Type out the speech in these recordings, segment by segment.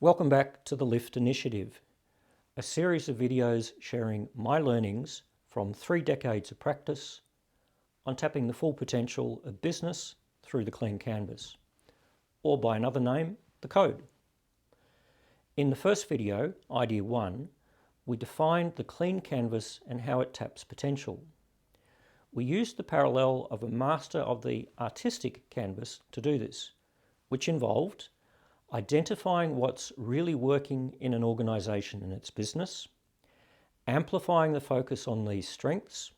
Welcome back to the LIFT Initiative, a series of videos sharing my learnings from 3 decades of practice on tapping the full potential of business through the Clean Canvas, or by another name, the Code. In the first video, Idea 1, we defined the Clean Canvas and how it taps potential. We used the parallel of a master of the artistic canvas to do this, which involved identifying what's really working in an organisation and its business, amplifying the focus on these strengths,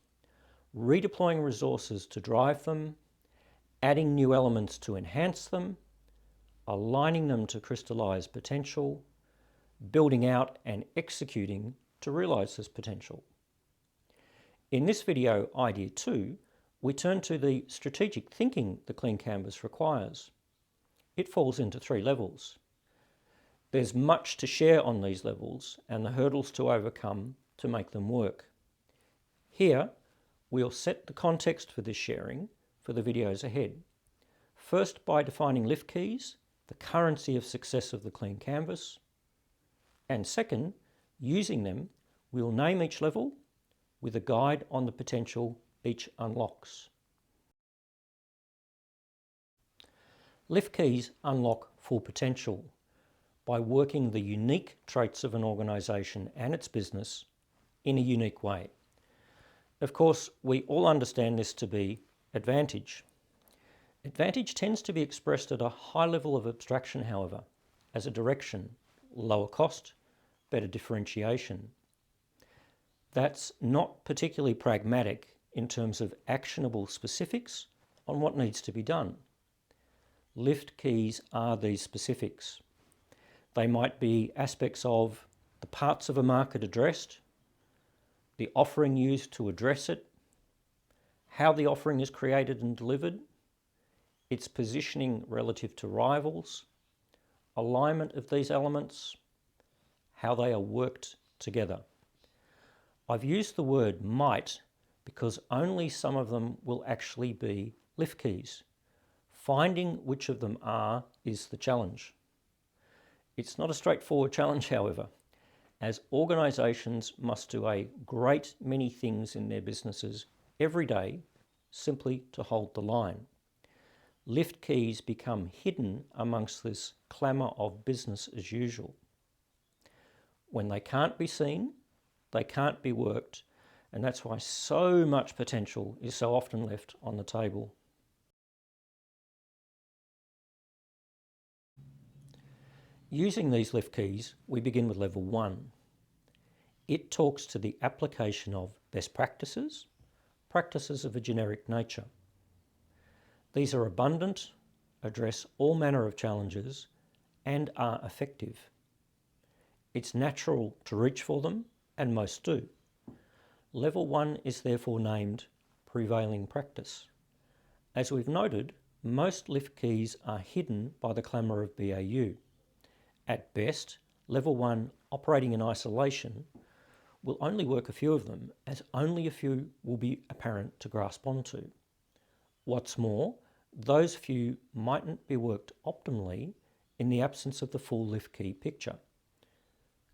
redeploying resources to drive them, adding new elements to enhance them, aligning them to crystallise potential, building out and executing to realise this potential. In this video, Idea 2, we turn to the strategic thinking the Clean Canvas requires. It falls into 3 levels. There's much to share on these levels and the hurdles to overcome to make them work. Here, we'll set the context for this sharing for the videos ahead. First, by defining lift keys, the currency of success of the Clean Canvas. And second, using them, we'll name each level with a guide on the potential each unlocks. Lift keys unlock full potential by working the unique traits of an organisation and its business in a unique way. Of course, we all understand this to be advantage. Advantage tends to be expressed at a high level of abstraction, however, as a direction, lower cost, better differentiation. That's not particularly pragmatic in terms of actionable specifics on what needs to be done. Lift keys are these specifics. They might be aspects of the parts of a market addressed, the offering used to address it, how the offering is created and delivered, its positioning relative to rivals, alignment of these elements, how they are worked together. I've used the word might because only some of them will actually be lift keys. Finding which of them are is the challenge. It's not a straightforward challenge, however, as organisations must do a great many things in their businesses every day simply to hold the line. Lift keys become hidden amongst this clamour of business as usual. When they can't be seen, they can't be worked, and that's why so much potential is so often left on the table. Using these lift keys, we begin with level 1. It talks to the application of best practices, practices of a generic nature. These are abundant, address all manner of challenges, and are effective. It's natural to reach for them, and most do. Level 1 is therefore named prevailing practice. As we've noted, most lift keys are hidden by the clamour of BAU. At best, level 1 operating in isolation will only work a few of them, as only a few will be apparent to grasp onto. What's more, those few mightn't be worked optimally in the absence of the full lift key picture.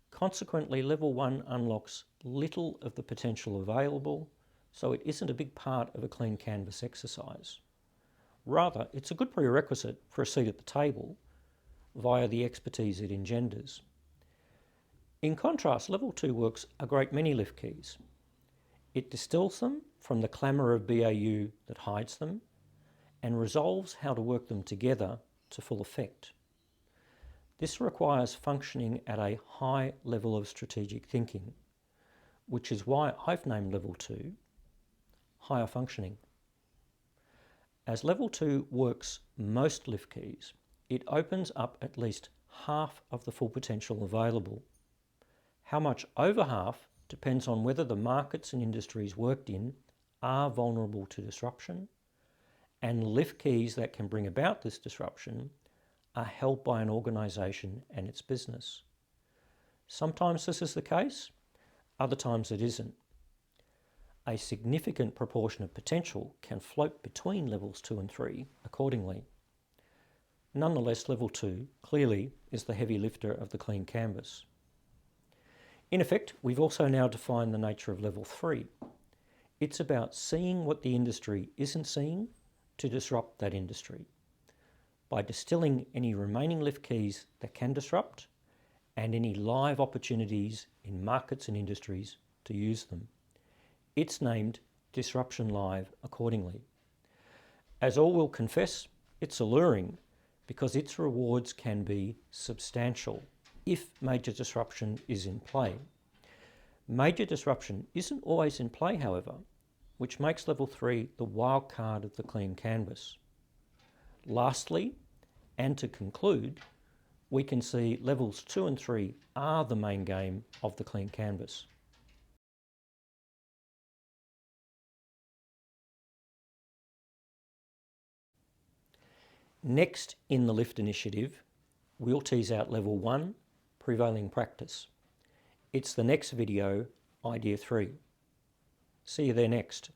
Consequently, level 1 unlocks little of the potential available, so it isn't a big part of a Clean Canvas exercise. Rather, it's a good prerequisite for a seat at the table via the expertise it engenders. In contrast, level 2 works a great many lift keys. It distills them from the clamour of BAU that hides them and resolves how to work them together to full effect. This requires functioning at a high level of strategic thinking, which is why I've named level 2 higher functioning. As level 2 works most lift keys, it opens up at least half of the full potential available. How much over half depends on whether the markets and industries worked in are vulnerable to disruption, and lift keys that can bring about this disruption are held by an organisation and its business. Sometimes this is the case, other times it isn't. A significant proportion of potential can float between levels 2 and 3 accordingly. Nonetheless, level 2 clearly is the heavy lifter of the clean canvas. In effect, we've also now defined the nature of level 3. It's about seeing what the industry isn't seeing to disrupt that industry by distilling any remaining lift keys that can disrupt and any live opportunities in markets and industries to use them. It's named Disruption Live accordingly. As all will confess, it's alluring because its rewards can be substantial if major disruption is in play. Major disruption isn't always in play, however, which makes level 3 the wild card of the clean canvas. Lastly, and to conclude, we can see levels 2 and 3 are the main game of the clean canvas. Next in the lift initiative, we'll tease out level 1, prevailing practice. It's the next video, idea 3. See you there next.